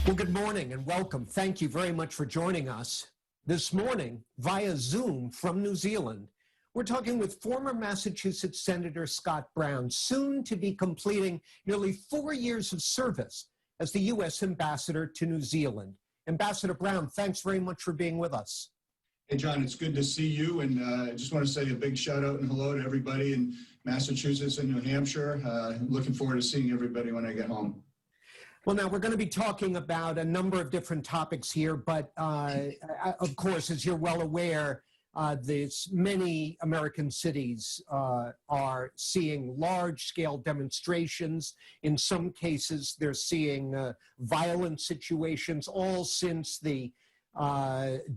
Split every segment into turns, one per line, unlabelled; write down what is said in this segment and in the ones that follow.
Well, good morning and welcome. Thank you very much for joining us. This morning, via Zoom from New Zealand, we're talking with former Massachusetts Senator Scott Brown, soon to be completing nearly 4 years of service as the U.S. Ambassador to New Zealand. Ambassador Brown, thanks very much for being with us.
Hey, John, it's good to see you. And I just want to say a big shout out and hello to everybody in Massachusetts and New Hampshire. Looking forward to seeing everybody when I get home.
Well, now we're going to be talking about a number of different topics here, but of course, as you're well aware, many American cities are seeing large-scale demonstrations. In some cases, they're seeing violent situations, all since the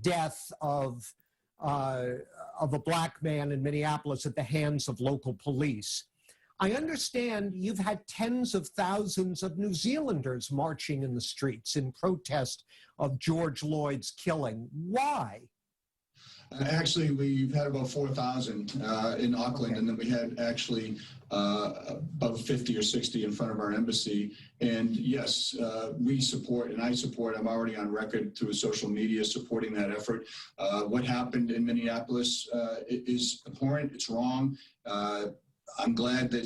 death of a black man in Minneapolis at the hands of local police. I understand you've had tens of thousands of New Zealanders marching in the streets in protest of George Floyd's killing. Why?
Actually, we've had about 4,000 in Auckland, and then we had actually about 50 or 60 in front of our embassy. And yes, we support, and I support, I'm already on record through social media supporting that effort. What happened in Minneapolis is abhorrent, it's wrong. I'm glad that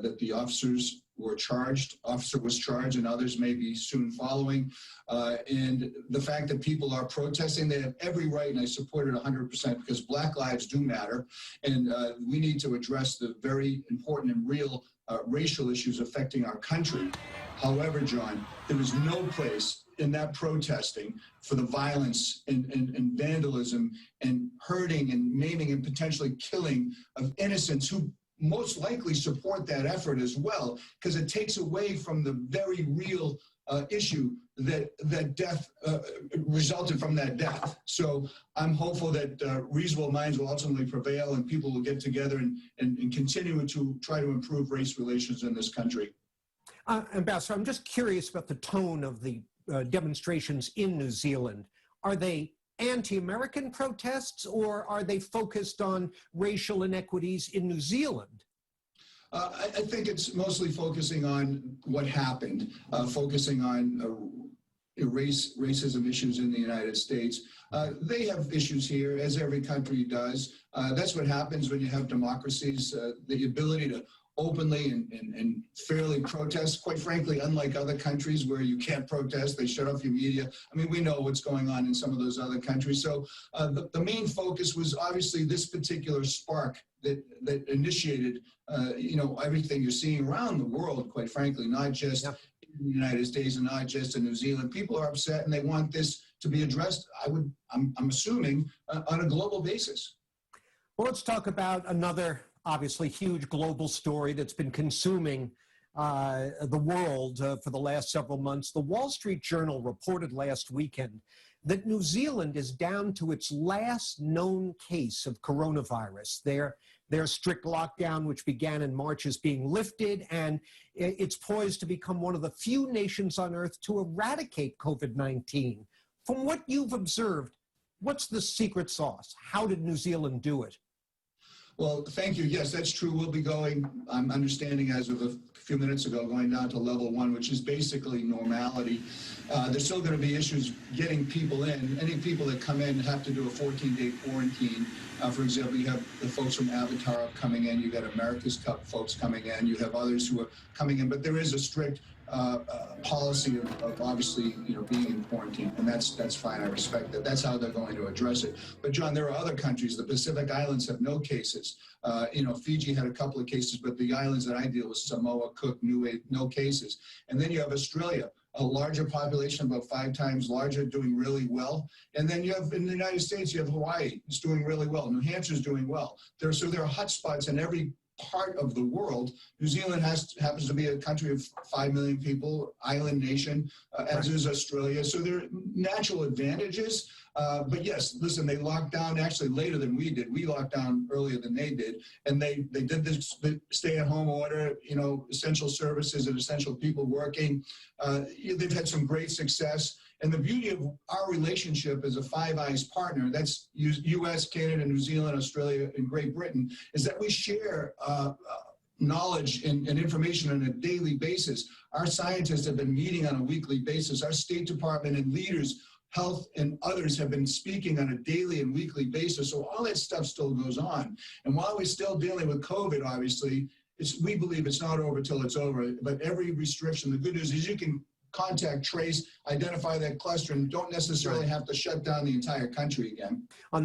that the officers were charged, officer was charged, and others may be soon following. And the fact that people are protesting, they have every right, and I support it 100% because Black lives do matter. And we need to address the very important and real racial issues affecting our country. However, John, there is no place in that protesting for the violence and vandalism and hurting and maiming and potentially killing of innocents who most likely support that effort as well, because it takes away from the very real issue that death resulted from that death. So I'm hopeful that reasonable minds will ultimately prevail and people will get together and continue to try to improve race relations in this country.
Ambassador, I'm just curious about the tone of the demonstrations in New Zealand. Are they anti-American protests, or are they focused on racial inequities in New Zealand?
I think it's mostly focusing on what happened, focusing on racism issues in the United States. They have issues here, as every country does. That's what happens when you have democracies, the ability to openly and fairly protest. Quite frankly, unlike other countries where you can't protest, they shut off your media. I mean, we know what's going on in some of those other countries. So the main focus was obviously this particular spark that initiated, everything you're seeing around the world, quite frankly, not just in the United States and not just in New Zealand. People are upset and they want this to be addressed, I'm assuming, on a global basis.
Well, let's talk about another obviously huge global story that's been consuming the world for the last several months. The Wall Street Journal reported last weekend that New Zealand is down to its last known case of coronavirus. Their strict lockdown, which began in March, is being lifted, and it's poised to become one of the few nations on earth to eradicate COVID-19. From what you've observed, what's the secret sauce? How did New Zealand do it?
Well, thank you. Yes, that's true. We'll be going, I'm understanding as of a few minutes ago, going down to level 1, which is basically normality. There's still going to be issues getting people in. Any people that come in have to do a 14-day quarantine. For example, you have the folks from Avatar coming in. You've got America's Cup folks coming in. You have others who are coming in. But there is a strict policy of obviously, being in quarantine, and that's fine. I respect that. That's how they're going to address it. But John, there are other countries. The Pacific Islands have no cases. Fiji had a couple of cases, but the islands that I deal with, Samoa, Cook, Niue, no cases. And then you have Australia, a larger population, about 5 times larger, doing really well. And then you have, in the United States, you have Hawaii, it's doing really well. New Hampshire's doing well. So there are hotspots in every part of the world. New Zealand happens to be a country of 5 million people, island nation, as is Australia. So there are natural advantages. But yes, listen, they locked down actually later than we did. We locked down earlier than they did. And they did this stay-at-home order, essential services and essential people working. They've had some great success. And the beauty of our relationship as a Five Eyes partner, that's U.S., Canada, New Zealand, Australia, and Great Britain, is that we share knowledge and information on a daily basis. Our scientists have been meeting on a weekly basis. Our State Department and leaders, health and others, have been speaking on a daily and weekly basis. So all that stuff still goes on. And while we're still dealing with COVID, obviously, we believe it's not over till it's over. But every restriction, the good news is you can contact, trace, identify that cluster, and don't necessarily have to shut down the entire country again.
On that